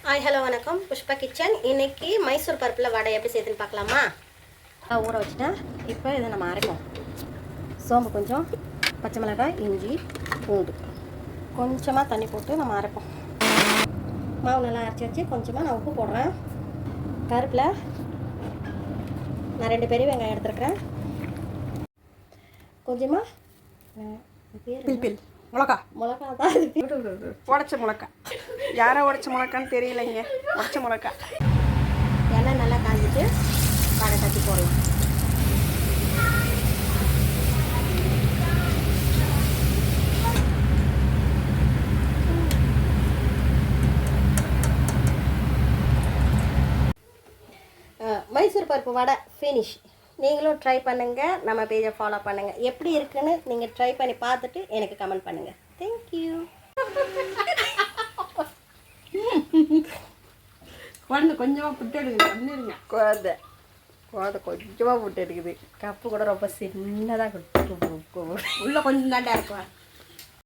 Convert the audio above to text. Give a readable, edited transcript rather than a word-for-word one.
Hi hello வணக்கம் Pushpa kitchen. இன்றைக்கி மைசூர் பருப்பில் வடை எப்படி செய்யுதுன்னு பார்க்கலாமா? ஊற வச்சுட்டேன். இப்போ இதை நம்ம அரைப்போம். சோம்பு கொஞ்சம், பச்சை மிளகாய், இஞ்சி, பூண்டு, கொஞ்சமாக தண்ணி போட்டு நம்ம அரைப்போம். மாவு நல்லா அரைச்சி வச்சு கொஞ்சமாக நான் உப்பு போடுறேன். கருப்பில் நான் 2 பெரிய வெங்காயம் எடுத்துருக்கிறேன். கொஞ்சமாக மிளகா தான் உடச்ச மிளகா. யாரை உடச்ச மிளகான்னு தெரியலைங்க. உடச்ச மிளகா. எண்ணெய் நல்லா காஞ்சிட்டு வடை தட்டி போடலாம். மைசூர் பருப்பு வடை ஃபினிஷ். நீங்களும் ட்ரை பண்ணுங்கள், நம்ம பேஜை ஃபாலோ பண்ணுங்கள். எப்படி இருக்குன்னு நீங்கள் ட்ரை பண்ணி பார்த்துட்டு எனக்கு கமெண்ட் பண்ணுங்கள். தேங்க்யூ. குழந்தை கொஞ்சமாக புட்டு எடுக்குது. பண்ணிடுங்க. குழந்தை கொஞ்சமாக புட்டு எடுக்குது. கப்பு கூட ரொம்ப சின்னதாக கொடுத்து உள்ளே கொஞ்சம் தாண்டா இருக்கும்.